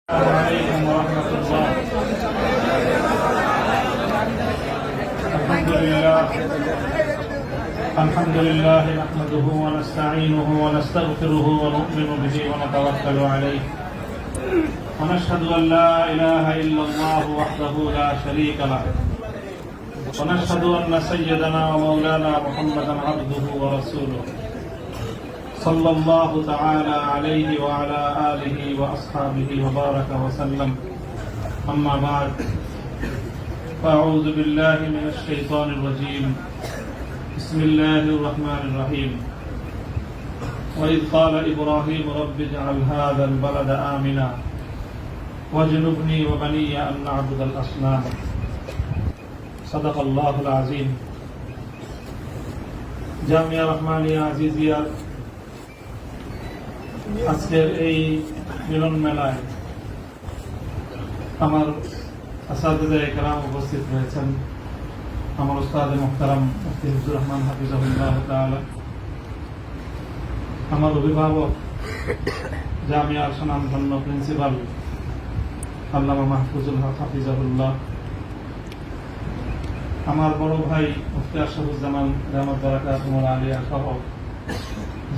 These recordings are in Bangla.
السلام عليكم ورحمة الله. الحمد لله نحمده ونستعينه ونستغفره ونؤمن به ونتوكل عليه ونشهد أن لا إله إلا الله وحده لا شريك له ونشهد أن سيدنا ومولانا محمدا عبده ورسوله صلى الله تعالى عليه وعلى آله وأصحابه وبارك وسلم. أما بعد، فأعوذ بالله من الشيطان الرجيم. بسم الله الرحمن الرحيم. وإذ قال إبراهيم رب اجعل هذا البلد آمنا واجنبني وبني أن نعبد الأصنام. صدق الله العظيم. জামিয়া রহমানিয়া আজিজিয়া আজকের এই মিলন মেলায় আমার আসাদুল্লাহ کرام উপস্থিত রয়েছেন। আমার উস্তাদ মুহতারাম মুফতি হুজুর রহমান হাফিজাহুল্লাহ তাআলা, আমার অভিভাবক জামিয়ার সুনামধন্য প্রিন্সিপাল আল্লামা মাহফুজুল হক হাফিজাহুল্লাহ, আমার বড় ভাই মুফতি আশরাফুজ্জামান রহমত বারাকাতুহু আলিয়া সহ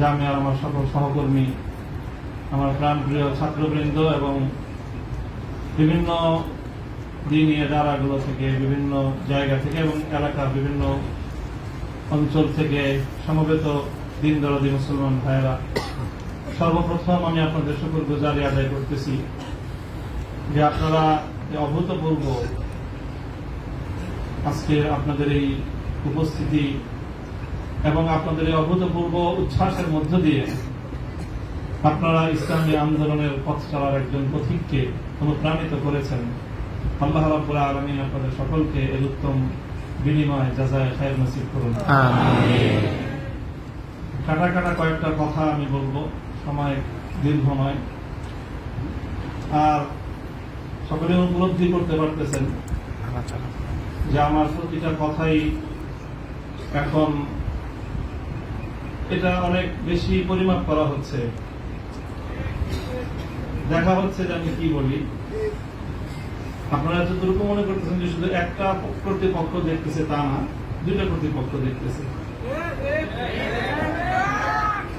জামিয়ার আমার সকল সহকর্মী, আমার প্রাণপ্রিয় ছাত্রবৃন্দ এবং বিভিন্ন দিনী ইদারাগুলো থেকে, বিভিন্ন জায়গা থেকে এবং এলাকার বিভিন্ন অঞ্চল থেকে সমবেত দিন দরদি মুসলমান ভাইয়েরা, সর্বপ্রথম আমি আপনাদের শুকরগুজারি আদায় করতেছি যে আপনারা অভূতপূর্ব আজকের আপনাদের এই উপস্থিতি এবং আপনাদের এই অভূতপূর্ব উচ্ছ্বাসের মধ্য দিয়ে আপনারা ইসলামী আন্দোলনের পথ চলার একজন পথিককে অনুপ্রাণিত করেছেন। আল্লাহ রাব্বুল আলামিন আপনাদের সকলকে এর উত্তম বিনিময় জাযায়ে খায়র নসিব করুন। আমিন। কাটা কয়েকটা কথা আমি বলবো, সময় দীর্ঘ নয়। আর সকলে উপলব্ধি করতে পারতেছেন যে আমার প্রতিটা কথাই এখন এটা অনেক বেশি পরিমাপ করা হচ্ছে, দেখা হচ্ছে যে আমি কি বলি। আপনারা যতটুকু মনে করতেছেন যে শুধু একটা কর্তৃপক্ষ দেখতেছে, তা না, দুইটা কর্তৃপক্ষ দেখতেছে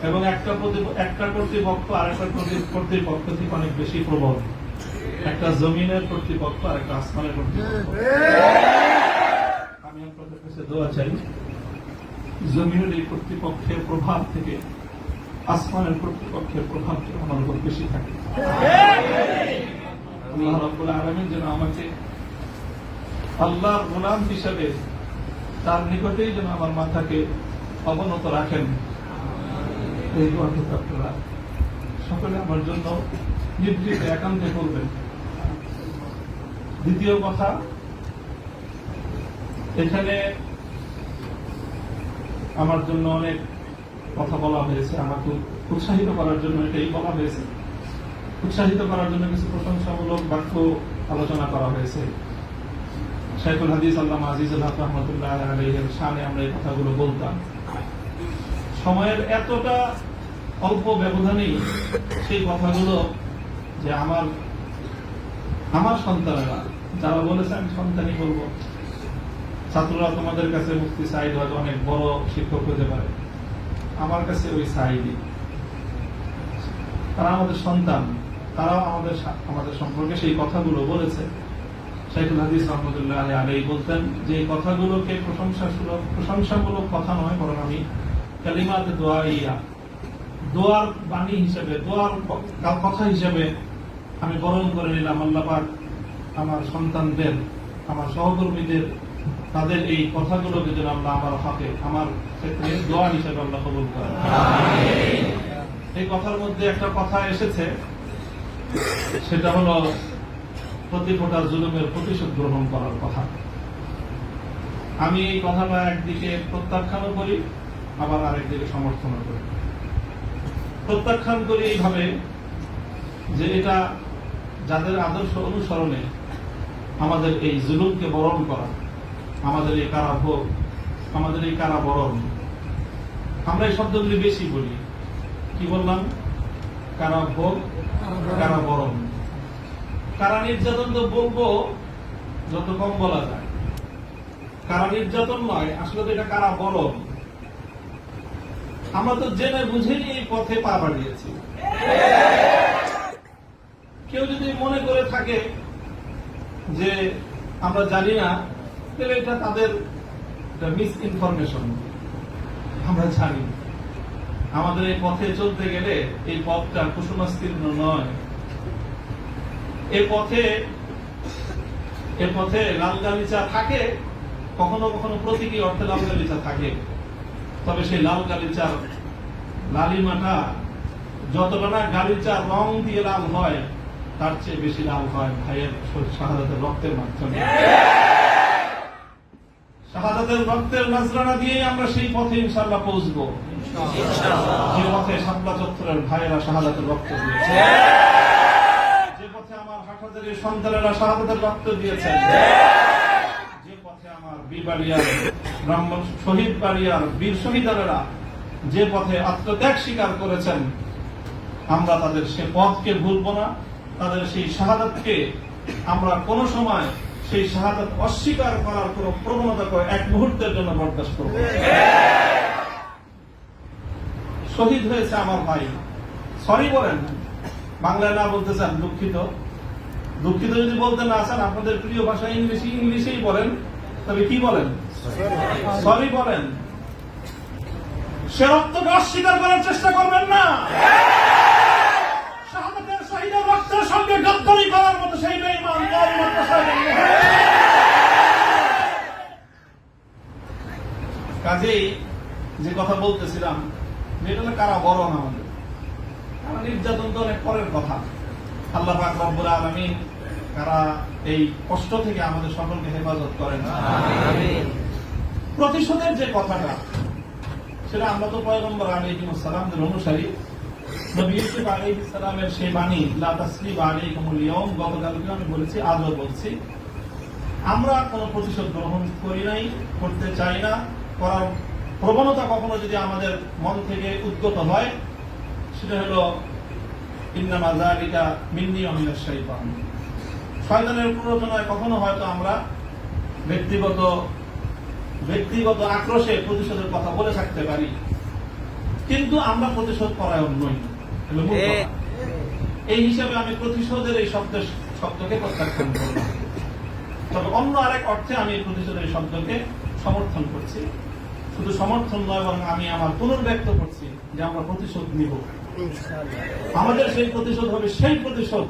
এবং একটা কর্তৃপক্ষ আরেকটা কর্তৃপক্ষ থেকে অনেক বেশি প্রবল। একটা জমিনের কর্তৃপক্ষ আর একটা আসমানের কর্তৃপক্ষ। আমি আপনাদের কাছে দোয়া চাই, জমিনের এই কর্তৃপক্ষের প্রভাব থেকে আসমানের কর্তৃপক্ষের প্রভাব আমার উপর বেশি থাকে। আল্লাহ রাব্বুল আলামিন যেন আমাকে আল্লাহর গোলাম হিসেবে তার নিকটেই যেন আমার মাথাকে অবনত রাখেন। এই দোয়াটি আপনারা সকলে আমার জন্য নির্ভীক একান্তে করবেন। দ্বিতীয় কথা, এখানে আমার জন্য অনেক কথা বলা হয়েছে, আমাকে উৎসাহিত করার জন্য এটাই বলা হয়েছে। উৎসাহিত করার জন্য কিছু প্রশংসামূলক বাক্য আলোচনা করা হয়েছে। শাইখুল হাদিস আল্লামা আজিজুল হক রাহমাতুল্লাহ আলাইহির শানে আমরা এই কথাগুলো বলতাম। সময়ের এতটা অল্প ব্যবধানেই সেই কথাগুলো যে আমার সন্তানেরা যারা বলেছে আমি সন্তানই বলবো, ছাত্ররা তোমাদের কাছে মুফতি সাঈদ হয়তো অনেক বড় শিক্ষক হতে পারে, আমার কাছে ওই সাঈদই। তারা আমাদের সন্তান, তারাও আমাদের সম্পর্কে সেই কথাগুলো বলেছে। শাইখুল হাদিস রহমতুল্লাহ আলাইহি বলতেন যে এই কথাগুলোকে প্রশংসামূলক কথা নয়, বরং আমি কালিমাতে দোয়াইয়া, দোয়ার বাণী হিসেবে, দোয়ার কথা হিসেবে আমি বরণ করে নিলাম। আল্লাহ পাক আমার সন্তানদের, আমার সহকর্মীদের, তাদের এই কথাগুলোকে যেন আল্লাহ আমার হকে, আমার ক্ষেত্রে দোয়া হিসেবে আল্লাহ কবুল করেন। এই কথার মধ্যে একটা কথা এসেছে, সেটা হলো প্রতি ফোঁটা জুলুমের প্রতিশোধ গ্রহণ করার কথা। আমি এই কথাটা একদিকে প্রত্যাখ্যানও করি, আবার আরেকদিকে সমর্থনও করি। প্রত্যাখ্যান করি এইভাবে যে এটা যাদের আদর্শ অনুসরণে আমাদের এই জুলুমকে বরণ করা, আমাদের এই কারাভোগ, আমাদের এই কারাবরণ, আমরা এই শব্দগুলি বেশি বলি। কি বললাম? কারাভোগ, কারাবরণ। কারা নির্যাতন তো বলবো যত কম বলা যায়। কারা নির্যাতন নয়, আসলে তো এটা কারা বরণ। আমরা তো জেনে বুঝেই এই পথে পা বাড়িয়েছি। কেউ যদি মনে করে থাকে যে আমরা জানি না, তাহলে এটা তাদের মিস ইনফরমেশন। আমরা জানি আমাদের এই পথে চলতে গেলে এই পথটা কুসুমাস্তীর্ণ নয়। এ পথে লাল গালিচা থাকে, কখনো কখনো প্রতীকী অর্থে লাল গালিচা থাকে। তবে সেই লাল গালিচার লালিমাটা যতটা না গালিচার রং দিয়ে লাল হয়, তার চেয়ে বেশি লাল হয় ভাইয়ের শাহাদাতের রক্তের মাধ্যমে। শাহাদাতের রক্তের নজরানা দিয়েই আমরা সেই পথে ইনশাআল্লাহ পৌঁছবো, যে পথে শাপলা চত্বরের ভাইয়েরা শাহাদাতের রক্ত দিয়েছে, যে পথে আমার হাটহাজারীর সন্তানেরা শাহাদাতের রক্ত দিয়েছেন, যে পথে আমার বীরবাড়িয়ার ব্রাহ্মণ শহীদ বাড়িয়ার বীর শহীদারেরা যে পথে আত্মত্যাগ স্বীকার করেছেন, আমরা তাদের সে পথকে ভুলবো না। তাদের সেই শাহাদাতকে আমরা কোনো সময় সেই শাহাদাত অস্বীকার করার কোন প্রবণতা করে এক মুহূর্তের জন্য বরদাস্ত করব না। শহীদ হয়েছে আমার ভাই, সরি বলেন, বাংলায় না বলতে চান দুঃখিত। দুঃখিত যদি বলতে না চান, আপনাদের প্রিয় ভাষা ইংলিশেই বলেন, তবে কি বলেন? সরি বলেন। সে রক্তকে অস্বীকার করার চেষ্টা করবেন না। শাহাদাতের শহীদের রক্তের সঙ্গে গদ্দারি করার মতো সেই বেঈমান কাজেই যে কথা বলতেছিলাম, এটা কারা বরণ আমাদের। কারা নির্যাতন তো অনেক পরের কথা। আল্লাহ পাক রব্বুল আলামিন কারা এই কষ্ট থেকে আমাদের সকলকে হেফাজত করেন। প্রতিশোধের যে কথাটা, সেটা আমরা তো পয়গম্বর আলাইহিস সালামের অনুসারী। নবী ইউসুফ আলাইহিস সালামের সেই বাণী, লা তাসরিবা আলাইকুমুল ইয়াউম, গতকালকে আমি বলেছি, আজও বলছি, আমরা কোনো প্রতিশোধ গ্রহণ করি নাই, করতে চাই না। করার প্রবণতা কখনো যদি আমাদের মন থেকে উদ্গত হয়, সেটা হলো ইন্নামা যালিকা মিন্নী ওয়া মিনাশ শাইতান। শয়তানের প্ররোচনায় কখনো হয়তো আমরা ব্যক্তিগত আক্রোশে প্রতিশোধের কথা বলে থাকতে পারি, কিন্তু আমরা প্রতিশোধ পরায়ণ নই। এই হিসাবে আমি প্রতিশোধের এই শব্দকে প্রত্যাখ্যান করব। তবে অন্য আরেক অর্থে আমি প্রতিশোধের এই শব্দকে সমর্থন করছি। শুধু সমর্থন নয়, বরং আমি আমার পুনর্ব্যক্ত করছি যে আমরা প্রতিশোধ নিব। আমাদের সেই প্রতিশোধ হবে সেই প্রতিশোধ,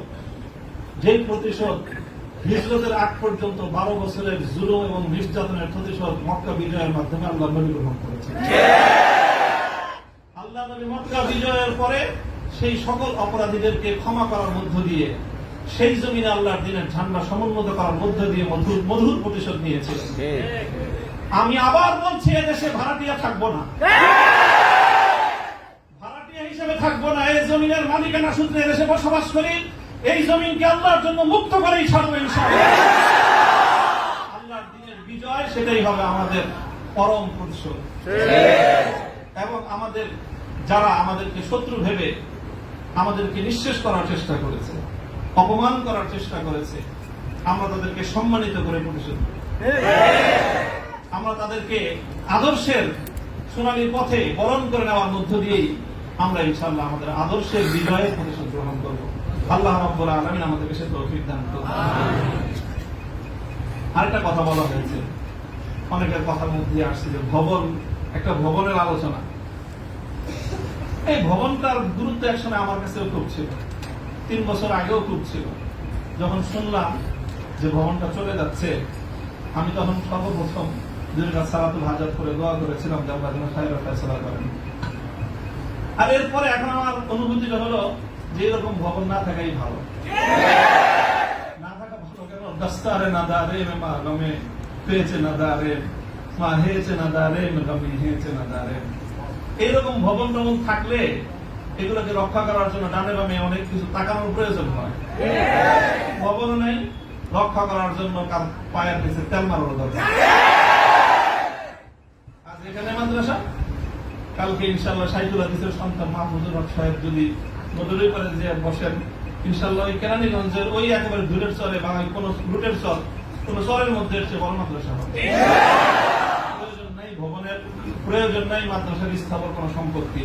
যে প্রতিশোধ হিজরতের আগ পর্যন্ত 12 বছরের জুলুম এবং নির্যাতনের প্রতিশোধ মক্কা বিজয়ের মাধ্যমে আল্লাহ নবী গ্রহণ করেছেন। আল্লাহ নবী মক্কা বিজয়ের পরে সেই সকল অপরাধীদেরকে ক্ষমা করার মধ্য দিয়ে, সেই জমিনে আল্লাহর দ্বীনের ঝান্ডা সমুন্নত করার মধ্য দিয়ে মধুর প্রতিশোধ নিয়েছিলেন। আমি আবার বলছি, এদেশে ভাড়াটিয়া থাকবো না, ভাড়াটিয়া হিসেবে থাকবো না। এই জমিনের মালিকানা সূত্রে এদেশে বসবাস করি। এই জমিনকে আল্লাহর জন্য মুক্ত করেই ছাড়বো ইনশাআল্লাহ। আল্লাহর দ্বীনের বিজয়, সেটাই হবে আমাদের পরম প্রতিশোধ। এবং আমাদের যারা আমাদেরকে শত্রু ভেবে আমাদেরকে নিঃশেষ করার চেষ্টা করেছে, অপমান করার চেষ্টা করেছে, আমরা তাদেরকে সম্মানিত করে প্রতিশোধ দেব। আমরা তাদেরকে আদর্শের সোনালী পথে বরণ করে নেওয়ার মধ্য দিয়েই আমরা ইনশাআল্লাহ আমাদের আদর্শের বিজয়ের প্রতিশোধ গ্রহণ করব। আল্লাহ রাব্বুল আলামিন আমাদেরকে সে তৌফিক দান করুন। আরেকটা কথা বলা হয়েছে, অনেকের কথার মধ্যে আসছে যে ভবন, একটা ভবনের আলোচনা। এই ভবনটার গুরুত্ব একসময় আমার কাছেও খুব ছিল, 3 বছর আগেও খুব ছিল। যখন শুনলাম যে ভবনটা চলে যাচ্ছে, আমি তখন সর্বপ্রথম 2 রাকাত সালাতুল হাজাত করে দোয়া করেছিলাম যে আল্লাহ যেন খায়রাত ফয়সালা করেন। আর এরপরে এখন আমার অনুভূতিটা হলো যে এরকম ভবন না থাকাই ভালো। না থাকা ভালো কেন? দস্তারে না দারে মা গমে পেয়েছে না দারে, মা হেয়েছে না দারে গমে হেয়েছে না দারে। এইরকম ভবন টবন থাকলে এগুলোকে রক্ষা করার জন্য ডানে বামে অনেক কিছু তাকানোর প্রয়োজন হয়। ভবনও নেই, রক্ষা করার জন্য কার পায়ের নিচে তেল মারানো দরকার। আজ এখানে মাদ্রাসা, কালকে ইনশাআল্লাহ শাইখুল হাদিসের সন্তান মাহমুদুর হক সাহেব যদি মধুরী করে যে বসেন, ইনশাআল্লাহ ওই কেরানীগঞ্জের ওই একেবারে দূরের চরে বা কোন রুটের চর, কোন চরের মধ্যে সে বড় মাদ্রাসা হবে। প্রয়োজন নাই ভবনের, প্রয়োজন নাই মাদ্রাসার স্থাপন কোন সম্পত্তি।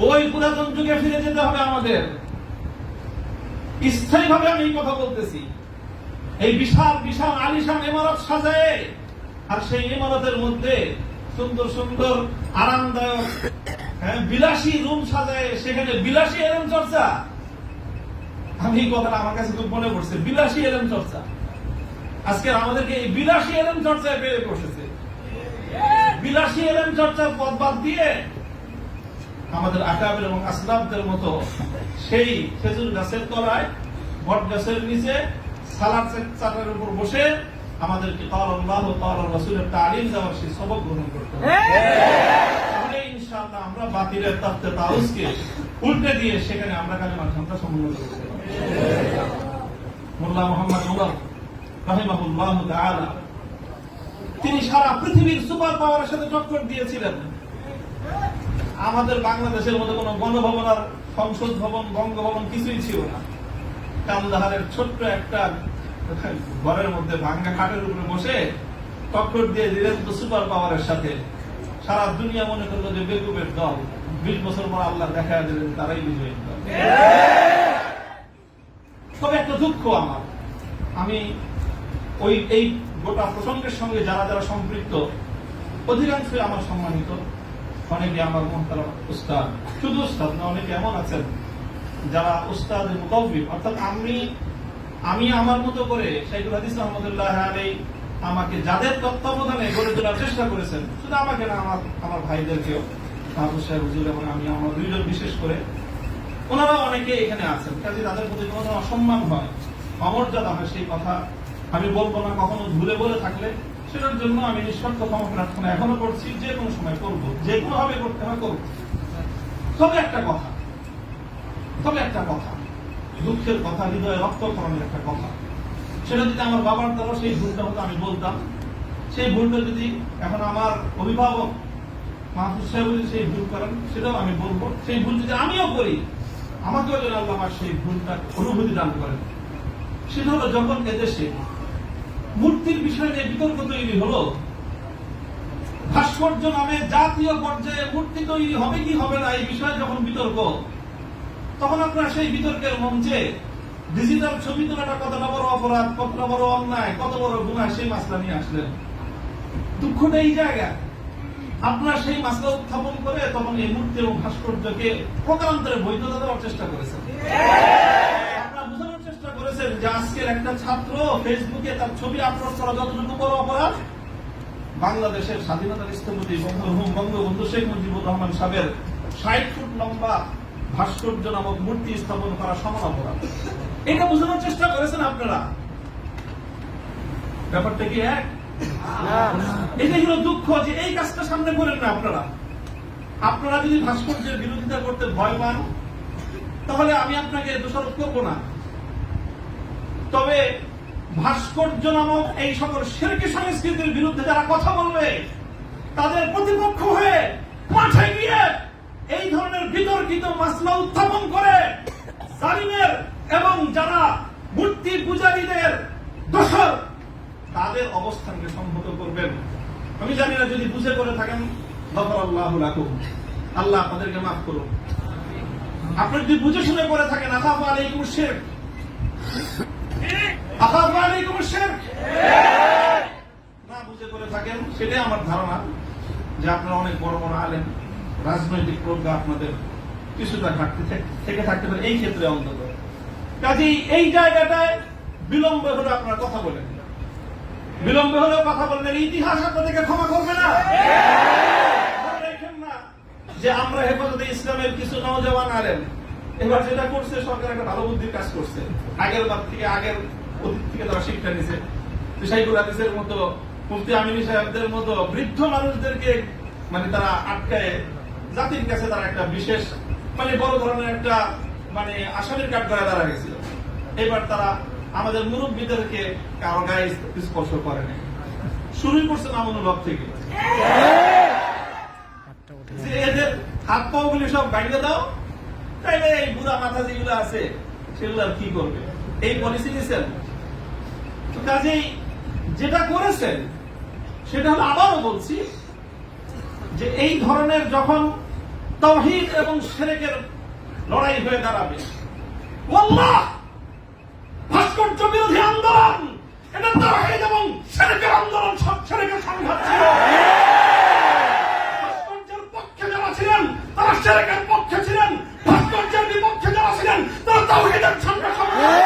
ওই পুরাতন যুগে ফিরে যেতে হবে আমাদের। স্থায়ীভাবে আমি এই কথা বলতেছি। এই বিশাল বিশাল আলিশান ইমারত সাজায়, আর সেই ইমারতের মধ্যে সুন্দর সুন্দর আরামদায়ক বিলাসী রুম সাজায়, সেখানে বিলাসী এলেম চর্চা। আমি এই কথাটা আমার কাছে খুব মনে পড়ছে, বিলাসী এলেম চর্চা। আজকে আমাদেরকে এই বিলাসী এলেম চর্চায় পেরে বসেছে। বিলাসী এলেম চর্চার পথ বাদ দিয়ে আমাদের আকাবের এবং আসলাফদের মতো সেই খেজুর গাছের তলায়, বট গাছের নিচে সালাদ চাটার উপর বসে আমাদেরকে আল্লাহ রাসূলের তালিম দেওয়ার সেই সবক গ্রহণ করতে হবে। তাহলে ইনশাআল্লাহ আমরা বাতিলের তাফতে তাউসকে উল্টে দিয়ে সেখানে আমরা কালেমার ঘণ্টা সমন্বয় করতে পারব। মোল্লা মুহাম্মদ উমর রাহিমাহুল্লাহ তাআলা তিনি সারা পৃথিবীর সুপার পাওয়ারের সাথে টক্কর দিয়েছিলেন। আমাদের বাংলাদেশের মধ্যে কোন গণভবন আর সংসদ ভবন, বঙ্গভবন কিছুই ছিল না। কান্দাহারের ছোট্ট একটা ঘরের মধ্যে ভাঙ্গা খাটের উপরে বসে টক্কর দিয়ে দিলেন তো সুপার পাওয়ারের সাথে। সারা দুনিয়া মনে করলো যে বেকুবের দল। 20 বছর পর আল্লাহ দেখা দিলেন তারাই বিজয়ী দল। তবে একটা দুঃখ আমার, আমি ওই এই গোটা প্রসঙ্গের সঙ্গে যারা যারা সম্পৃক্ত অধিকাংশই আমার সম্মানিত, অনেকে আমার মুহতারাম উস্তাদ, শুধু উস্তাদ না, অনেকে এমন আছেন যারা উস্তাদের মুতাওয়্যিব, অর্থাৎ আমি আমার মতো করে শাইখুল হাদিস রহমাতুল্লাহ আলাইহি আমাকে যাদের তত্ত্বাবধানে গড়ে তোলার চেষ্টা করেছেন, শুধু আমাকে না, আমার ভাইদেরকেও, মাহফুজ সাহেব হুজুর এবং আমি, আমরা দুইজন বিশেষ করে, ওনারা অনেকে এখানে আছেন। কাজে তাদের প্রতি কোনো অসম্মান হয়, অমর্যাদা হয়, সেই কথা আমি বলবো না। কখনো ভুলে বলে থাকলে সেটার জন্য আমি নিঃশর্ত ক্ষমা প্রার্থনা এখনো করছি, যে কোনো সময় করবো, যে কোনো ভাবে করতে হয় করবো। তবে একটা কথা, দুঃখের কথা, হৃদয়ে রক্তক্ষরণের একটা কথা, সেটা যদি আমার বাবার দ্বারা সেই ভুলটা হতো আমি বলতাম। সেই ভুলটা যদি এখন আমার অভিভাবক মাহফুজ সাহেব যদি সেই ভুল করেন সেটাও আমি বলবো। সেই ভুল যদি আমিও করি, আমাকেও যেন আল্লাহ আমার সেই ভুলটা অনুভূতি দান করেন। সেটা হলো যখন এদেশে মূর্তির বিষয় নিয়ে বিতর্ক তৈরি হলো, ভাস্কর্য নামে জাতীয় পর্যায়ে মূর্তি তৈরি হবে কি হবে না এই বিষয়ে যখন বিতর্ক, তখন আপনারা সেই বিতর্কের মঞ্চে ডিজিটাল ছবি তোলাটা কতটা বড় অপরাধ, কতটা বড় অন্যায়, কত বড় গুনাহ, সেই মাসলা নিয়ে আসলেন। দুঃখটা এই জায়গায়, আপনারা সেই মাসলা উত্থাপন করে তখন এই মূর্তি এবং ভাস্কর্যকে প্রকারান্তরে বৈধতা দেওয়ার চেষ্টা করেছেন। আপনারা বোঝানোর চেষ্টা করেছেন যে আজকের একটা ছাত্র ফেসবুকে তার ছবি আপলোড করা যতটুকু বড় অপরাধ, বাংলাদেশের স্বাধীনতার স্থপতি বঙ্গবন্ধু শেখ মুজিবুর রহমান সাহেবের 60 ফুট লম্বা ভাস্কর্য নামক মূর্তি স্থাপন করা সমান অপরাধ। এটা বোঝানোর চেষ্টা করেছেন আপনারা। ব্যাপারটা কি এক? এটাই হলো দুঃখ যে এই কাজটা সামনে করেন না আপনারা। আপনারা যদি ভাস্কর্যের বিরোধিতা করতে ভয় পান, তাহলে আমি আপনাকে দোষারোপ করব না। তবে ভাস্কর্য নামক এই সকল শিরকি সংস্কৃতির বিরুদ্ধে যারা কথা বলবে, তাদের প্রতিপক্ষ হয়ে মাঠে গিয়ে এই ধরনের বিতর্কিত মাসলা উত্থাপন করে জালিমের এবং যারা মূর্তি পূজারীদের দোষর, তাদের অবস্থানকে সংহত করবেন। আমি জানি না, যদি বুঝে করে থাকেন গফরাল্লাহু লাকুম, আল্লাহ আপনাদেরকে মাফ করুন। আপনি যদি বুঝে শুনে করে থাকেন আখাফু আলাইকুম শিরক, আখাফু আলাইকুম শিরক, না বুঝে করে থাকেন, সেটাই আমার ধারণা যে আপনারা অনেক বড় বড় আলেম, রাজনৈতিক প্রজ্ঞা আপনাদের কিছুটা ঘাটতি থেকে থাকতে পারে এই ক্ষেত্রে অন্তত। কাজেই এই জায়গাটায় বিলম্ব হলে আপনারা কথা বলেন, বিলম্ব হলেও কথা বললেন, ইতিহাস আপনাদেরকে ক্ষমা করবে না। দেখেন না যে আমরা হেফাজতে ইসলামের কিছু নওজওয়ান আলেম এবার যেটা করছে, সরকার একটা ভালো বুদ্ধির কাজ করছে। আগের বার থেকে, আগের অতীত থেকে তারা শিক্ষা নিছে। শাইখুল হাদিসের মতো, মুফতি আমিনী সাহেবদের মতো বৃদ্ধ মানুষদেরকে মানে তারা আটকায় জাতির কাছে তারা একটা বিশেষ মানে বড় ধরনের একটা মানে আসামির কাঠ করে দাঁড়া গেছিল। এবার তারা আমাদের মুরব্বীদেরকে কারো গায়ে স্পর্শ করে নাই, শুরুই করছে মামুনুল হক থেকে যে এদের হাত পাও গুলি সব ভাঙিয়ে দাও, তাইলে এই বুড়া মাথা যেগুলো আছে সেগুলো আর কি করবে, এই পলিসি নিয়েছেন। তো কাজেই যেটা করেছেন সেটা হলো, আবারও বলছি, যে এই ধরনের যখন তাওহীদ এবং শিরকের লড়াই হয়ে দাঁড়াবে, আল্লাহ ভাস্কর্য বিরোধী আন্দোলন এটা তাওহীদ এবং শিরকের আন্দোলন, সব শিরকের সংঘাত ছিল। ভাস্কর্যের পক্ষে যারা ছিলেন তারা শিরকের পক্ষে ছিলেন, ভাস্কর্যের বিপক্ষে যারা ছিলেন তারা তাওহীদের সঙ্গে সংঘাত।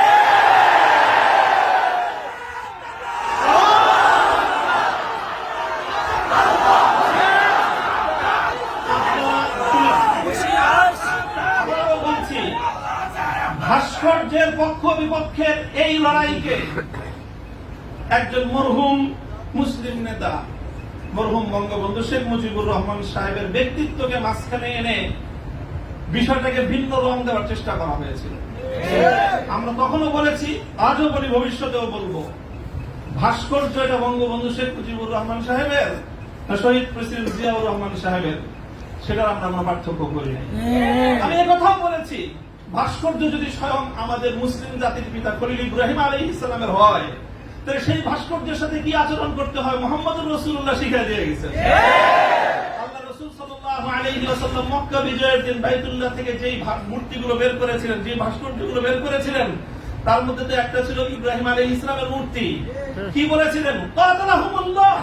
ভাস্কর্যের পক্ষ বিপক্ষের এই লড়াইকে একজন মরহুম মুসলিম নেতা, মরহুম বঙ্গবন্ধু শেখ মুজিবুর রহমান সাহেবের ব্যক্তিত্বকে মাঝখানে এনে বিষয়টাকে ভিন্ন রং দেওয়ার চেষ্টা করা হয়েছিল। আমরা তখনও বলেছি, আজও বলি, ভবিষ্যতেও বলবো, ভাস্কর্য এটা বঙ্গবন্ধু শেখ মুজিবুর রহমান সাহেবের, শহীদ প্রেসিডেন্ট জিয়াউর রহমান সাহেবের, সেটার আমরা কোনো পার্থক্য করি নাই। আমি একথাও বলেছি, ভাস্কর্য যদি স্বয়ং আমাদের মুসলিম জাতির পিতা খলিল ইব্রাহিম আলাইহিস সালামের হয়, তাহলে সেই ভাস্কর্যের সাথে কি আচরণ করতে হয় মুহাম্মদুর রাসূলুল্লাহ শিখিয়ে দিয়ে গেছেন। আল্লাহ রাসূল সাল্লাল্লাহু আলাইহি ওয়াসাল্লাম মক্কা বিজয়ের দিন বাইতুল্লাহ থেকে যেই মূর্তিগুলো বের করেছিলেন, যে ভাস্কর্যগুলো বের করেছিলেন, তার মধ্যে তো একটা ছিল ইব্রাহিম আলাইহিস সালামের মূর্তি। কি বলেছিলেন? কাতালাহুমুল্লাহ,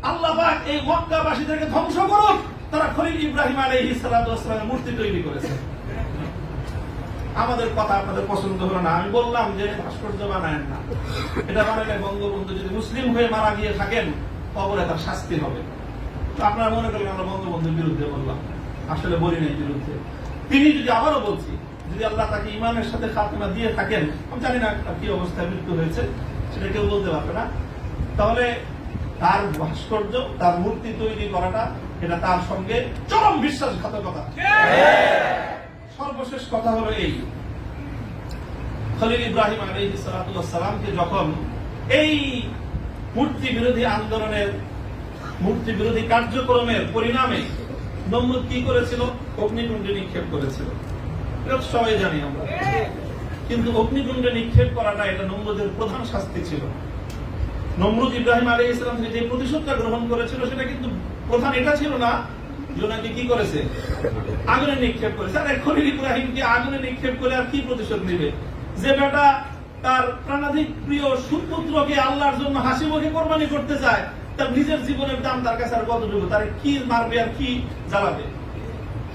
আল্লাহ পাক এই মক্কাবাসীদেরকে ধ্বংস করুক, তারা খলিল ইব্রাহিম আলাইহিস সালামের মূর্তি তৈরি করেছে। আমাদের কথা আপনাদের পছন্দ হলো না, আমি বললাম যে ভাস্কর্য বানায়েন না, এটা বানালে বঙ্গবন্ধু যদি মুসলিম হয়ে মারা গিয়ে থাকেন কবরে তার শাস্তি হবে। তো আপনারা মনে করলেন আমরা বঙ্গবন্ধুর বিরুদ্ধে বললাম, আসলে বলি নাই বিরুদ্ধে। তিনি যদি, আবারও বলছি, যদি আল্লাহ তাকে ইমানের সাথে খাতনা দিয়ে থাকেন, আমি জানি না কি অবস্থায় মৃত্যু হয়েছে সেটা কেউ বলতে পারবে না, তাহলে তার ভাস্কর্য, তার মূর্তি তৈরি করাটা এটা তার সঙ্গে চরম বিশ্বাসঘাতকতা। সর্বশেষ কথা হলো এই, খলিল ইব্রাহিম আলাইহিস সালামকে যখন এই মূর্তি বিরোধী আন্দোলনের, মূর্তি বিরোধী কার্যক্রমের পরিণামে নমরুদ কি করেছিল? অগ্নিকুণ্ডে নিক্ষেপ করেছিল। এটা সবাই জানি আমরা। কিন্তু অগ্নিকুণ্ডে নিক্ষেপ করাটা এটা নমরুদের প্রধান শাস্তি ছিল। নমরুদ ইব্রাহিম আলাইহিস সালাম থেকে যে প্রতিশোধটা গ্রহণ করেছিল সেটা কিন্তু প্রধান এটা ছিল না যে ওনাকে কি করেছে, আগুনে নিক্ষেপ করেছে। আর খলিল ইব্রাহিমকে আগুনে নিক্ষেপ করে আর কি প্রতিশোধ নেবে? যে বেটা তার প্রাণাধিক প্রিয় সুপুত্রকে আল্লাহর জন্য হাসি মুখে কোরবানি করতে চায়, তার নিজের জীবনের দাম তার কাছে আর কতটুকু, তার কি মারবে আর কি জ্বালাবে?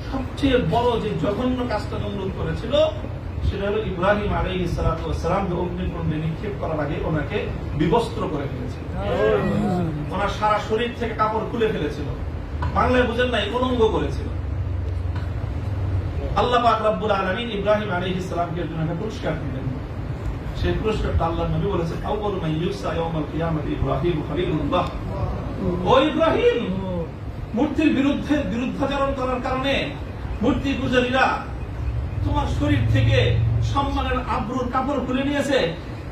সবচেয়ে বড় যে জঘন্য কাজটা নমরুদ করেছিল সেটা হলো ইব্রাহিম আলাইহিস সালামকে অগ্নিকুণ্ডে নিক্ষেপ করার আগে ওনাকে বিবস্ত্র করে ফেলেছিল। ওনার সারা শরীর থেকে কাপড় খুলে ফেলেছিল, বাংলায় বুঝেন নাই, উলঙ্গ করেছিল। আল্লাহ পাক রব্বুল আলামিন ইব্রাহিম আলাইহিস সালামকে জন্য একটা পুরস্কার দিলেন। সেই পুরস্কারটা আল্লাহর নবী বলেছেন, আউয়ালু মান ইউসা ইয়াউমাল কিয়ামাতি ইব্রাহিম খলিলুল্লাহ। ও ইব্রাহিম, মূর্তির বিরুদ্ধাচরণ করার কারণে মূর্তি পূজারীরা তোমার শরীর থেকে সম্মানের আব্রুর কাপড় খুলে নিয়েছে।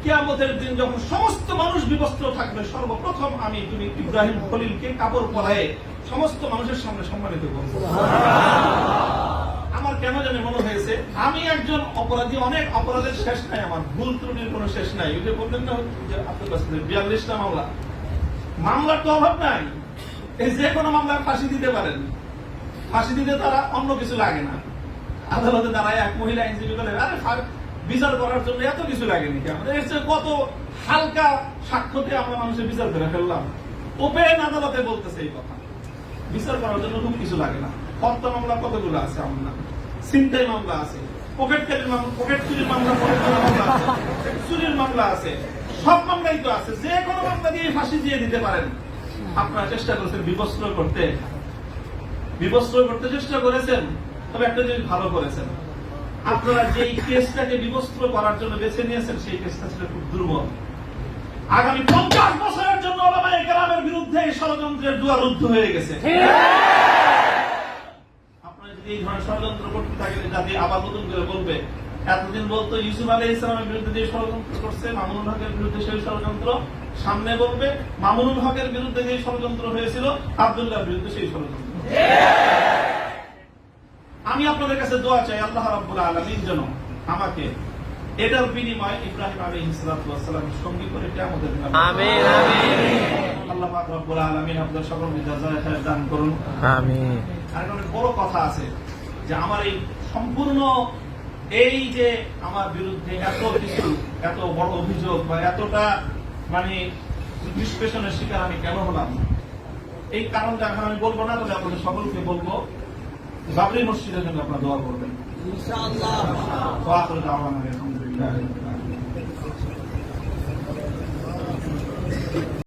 কিয়ামতের দিন যখন সমস্ত মানুষ বিবস্ত্র থাকবে, সর্বপ্রথম আমি তুমি ইব্রাহিম খলিলকে কাপড় পরায়ে সমস্ত মানুষের সামনে সম্মানিত করব। আমার কেন জানি মনে হয়েছে আমি একজন অপরাধী, অনেক অপরাধের শেষ নাই, আমার ভুল ত্রুটির কোনো শেষ নাই। ওই যে বললেন না আপনার কাছে 42টা মামলা, মামলার তো অভাব নাই। এই যে কোনো মামলায় ফাঁসি দিতে পারেন, ফাঁসি দিতে তারা অন্য কিছু লাগে না। আদালতে দাঁড়ায় এক মহিলা আইনজীবী বলেন, আরে বিচার করার জন্য এত কিছু লাগেনি কি? আমাদের কত হালকা সাক্ষ্যতে আমরা মানুষের বিচার করে ফেললাম। ওপেন আদালতে বলতেছে এই কথা, বিচার করার জন্য খুব কিছু লাগে না। হত্যা মামলা কতগুলো আছে, আমরা ছিনতাই মামলা আছে, পকেট চুরির মামলা আছে, চুরির মামলা আছে, সব মামলাই তো আছে। যে কোনো মামলা দিয়ে ফাঁসি দিয়ে দিতে পারেন। আপনারা চেষ্টা করেছেন বিবস্ত্র করতে চেষ্টা করেছেন, তবে একটা জিনিস ভালো করেছেন, আপনারা যেই কেসটাকে বিবস্ত্র করার জন্য বেছে নিয়েছেন সেই কেসটা ছিল খুব দুর্বল। আগামী 50 বছরের জন্য ওলামায়ে কেরামের বিরুদ্ধে এই ষড়যন্ত্রের দুয়ার রুদ্ধ হয়ে গেছে। আপনারা যদি এই ধরনের ষড়যন্ত্র করতে থাকেন, জাতি আবার নতুন করে বলবে, এতদিন বলতো ইউসুফ আলাইহিস সালামের বিরুদ্ধে যে ষড়যন্ত্র করছে, মামুনুল হকের বিরুদ্ধে সেই ষড়যন্ত্র, সামনে বলবে মামুনুল হকের বিরুদ্ধে যে ষড়যন্ত্র হয়েছিল, আব্দুল্লাহর বিরুদ্ধে সেই ষড়যন্ত্র। আমি আপনাদের কাছে দোয়া চাই, আল্লাহ রাব্বুল আলামিন যেন আমাকে এটার বিনিময় ইব্রাহিম আলাইহিস সালাতু ওয়াস সালামের সঙ্গী করে কিয়ামতের দিন আমিন আমিন আল্লাহ পাক রব্বুল আলামিন আপনাদের সকলকে জাযায়ে খায়র দান করুন। আমিন। আর অনেক বড় কথা আছে যে আমার এই সম্পূর্ণ এই যে আমার বিরুদ্ধে এত কিছু, এত বড় অভিযোগ বা এতটা মানে নিষ্পেষণের শিকার আমি কেন হলাম, এই কারণটা এখন আমি বলবো না, তবে আপনাদের সকলকে বলবো বাবরি মসজিদের জন্য আপনারা দোয়া করবেন ইনশাআল্লাহ। ওয়া আখিরু দাওয়ানা আলহামদুলিল্লাহ।